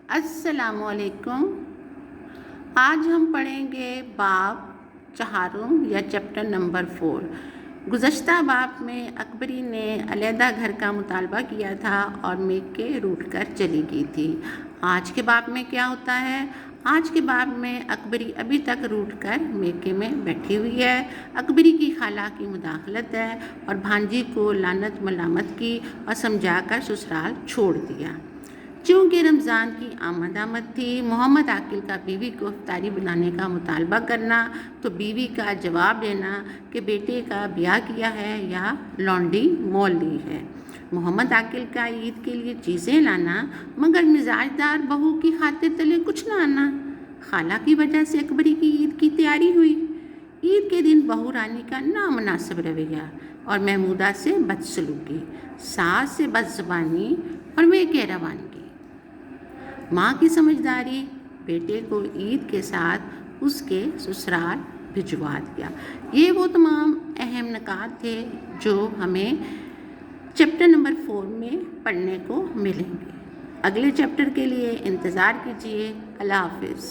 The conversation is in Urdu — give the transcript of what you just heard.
السلام علیکم۔ آج ہم پڑھیں گے باب چہارم یا چیپٹر نمبر 4۔ گزشتہ باب میں اکبری نے علیحدہ گھر کا مطالبہ کیا تھا اور میکے روٹھ کر چلی گئی تھی۔ آج کے باب میں کیا ہوتا ہے؟ آج کے باب میں اکبری ابھی تک روٹھ کر میکے میں بیٹھی ہوئی ہے۔ اکبری کی خالہ کی مداخلت ہے اور بھانجی کو لعنت ملامت کی اور سمجھا کر سسرال چھوڑ دیا۔ چونکہ رمضان کی آمد تھی، محمد عاقل کا بیوی کو افطاری بنانے کا مطالبہ کرنا تو بیوی کا جواب دینا کہ بیٹے کا بیاہ کیا ہے یا لونڈی مول لی ہے۔ محمد عاقل کا عید کے لیے چیزیں لانا مگر مزاج دار بہو کی خاطر تلے کچھ نہ آنا۔ خالہ کی وجہ سے اکبری کی عید کی تیاری ہوئی۔ عید کے دن بہو رانی کا نامناسب رویہ اور محمودہ سے بدسلوکی، ساس سے بد زبانی اور میکے روانگی۔ ماں کی سمجھداری، بیٹے کو عید کے ساتھ اس کے سسرال بھجوا دیا۔ یہ وہ تمام اہم نکات تھے جو ہمیں چیپٹر نمبر 4 میں پڑھنے کو ملیں گے۔ اگلے چیپٹر کے لیے انتظار کیجیے۔ اللہ حافظ۔